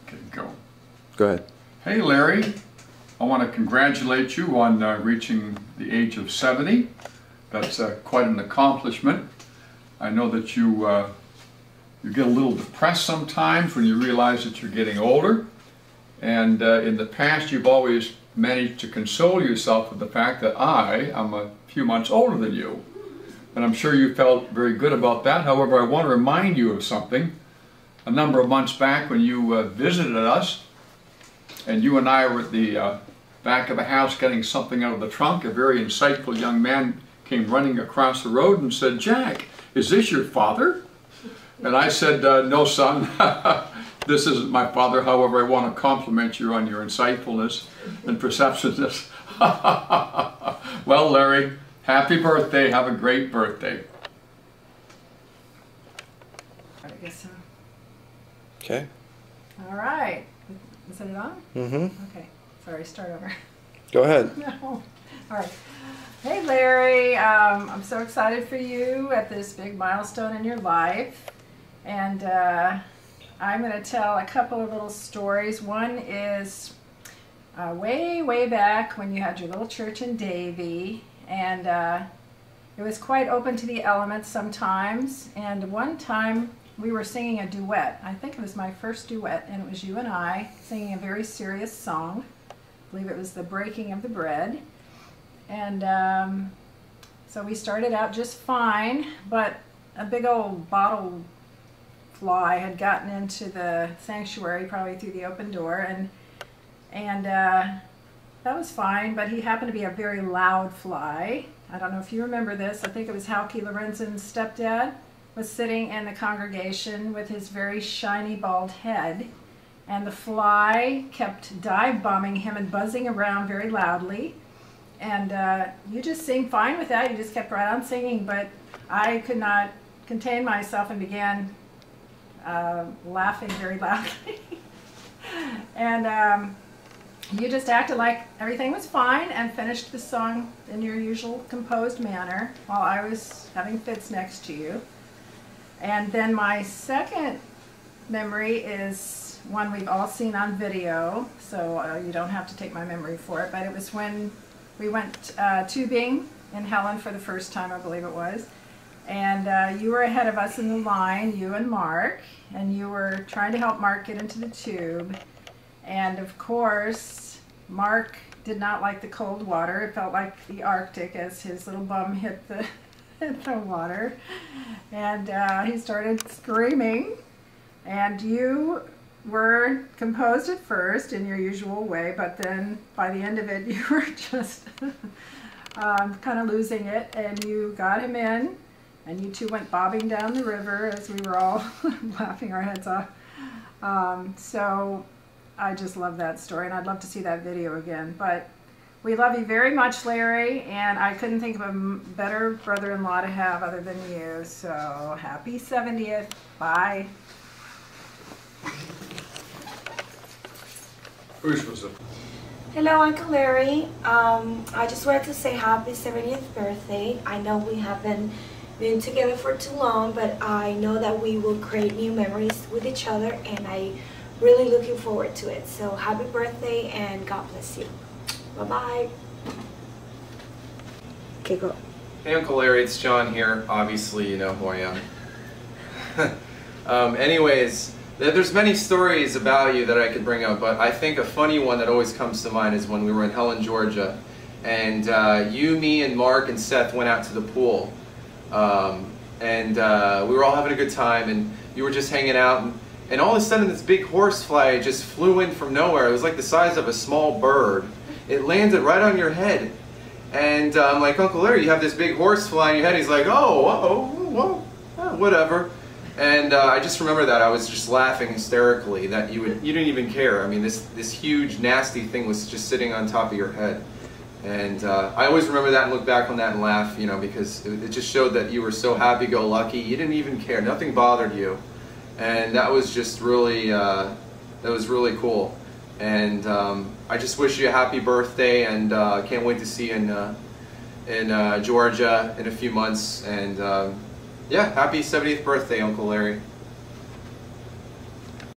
Okay, go. Go ahead. Hey Larry, I want to congratulate you on reaching the age of 70. That's quite an accomplishment. I know that you get a little depressed sometimes when you realize that you're getting older. And in the past you've always managed to console yourself with the fact that I am a few months older than you. And I'm sure you felt very good about that. However, I want to remind you of something. A number of months back when you visited us, and you and I were at the back of the house getting something out of the trunk, a very insightful young man came running across the road and said, "Jack, is this your father?" And I said, "No, son, this isn't my father. However, I want to compliment you on your insightfulness and perceptiveness." Well, Larry, happy birthday. Have a great birthday. I guess so. Okay. All right. Is it on? Mm-hmm. Okay. Sorry, start over. Go ahead. No. All right. Hey, Larry. I'm so excited for you at this big milestone in your life. And I'm going to tell a couple of little stories. One is way, way back when you had your little church in Davie. And it was quite open to the elements sometimes. And one time we were singing a duet. I think it was my first duet, and it was you and I singing a very serious song. I believe it was The Breaking of the Bread. And so we started out just fine, but a big old bottle fly had gotten into the sanctuary, probably through the open door, and that was fine, but he happened to be a very loud fly. I don't know if you remember this. I think it was Halke Lorenzen's stepdad was sitting in the congregation with his very shiny bald head, and the fly kept dive bombing him and buzzing around very loudly. And you just sing fine with that. You just kept right on singing, but I could not contain myself and began laughing very loudly. And you just acted like everything was fine and finished the song in your usual composed manner while I was having fits next to you. And then my second memory is one we've all seen on video, so you don't have to take my memory for it, but it was when we went tubing in Helen for the first time, I believe it was. And you were ahead of us in the line, you and Mark, and you were trying to help Mark get into the tube. And of course, Mark did not like the cold water. It felt like the Arctic as his little bum hit the water. And he started screaming. And you were composed at first in your usual way, but then by the end of it, you were just kind of losing it. And you got him in, and you two went bobbing down the river as we were all laughing our heads off. So I just love that story, and I'd love to see that video again. But we love you very much, Larry, and I couldn't think of a better brother-in-law to have other than you. So happy 70th. Bye. Hello, Uncle Larry. I just wanted to say happy 70th birthday. I know we haven't been together for too long, but I know that we will create new memories with each other, and I'm really looking forward to it. So happy birthday, and God bless you. Bye-bye. Okay, go. Hey, Uncle Larry, it's John here. Obviously, you know who I am. Anyways, there's many stories about you that I could bring up, but I think a funny one that always comes to mind is when we were in Helen, Georgia, and you, me, and Mark and Seth went out to the pool, and we were all having a good time, and you were just hanging out, and all of a sudden this big horsefly just flew in from nowhere. It was like the size of a small bird. It landed right on your head, and I'm like, Uncle Larry, you have this big horsefly on your head. He's like, oh, whatever. And I just remember that I was just laughing hysterically that you didn't even care. I mean, this huge nasty thing was just sitting on top of your head, and I always remember that and look back on that and laugh, you know, because it just showed that you were so happy-go-lucky. You didn't even care. Nothing bothered you, and that was just really that was really cool. And I just wish you a happy birthday, and can't wait to see you in Georgia in a few months. And yeah, happy 70th birthday, Uncle Larry.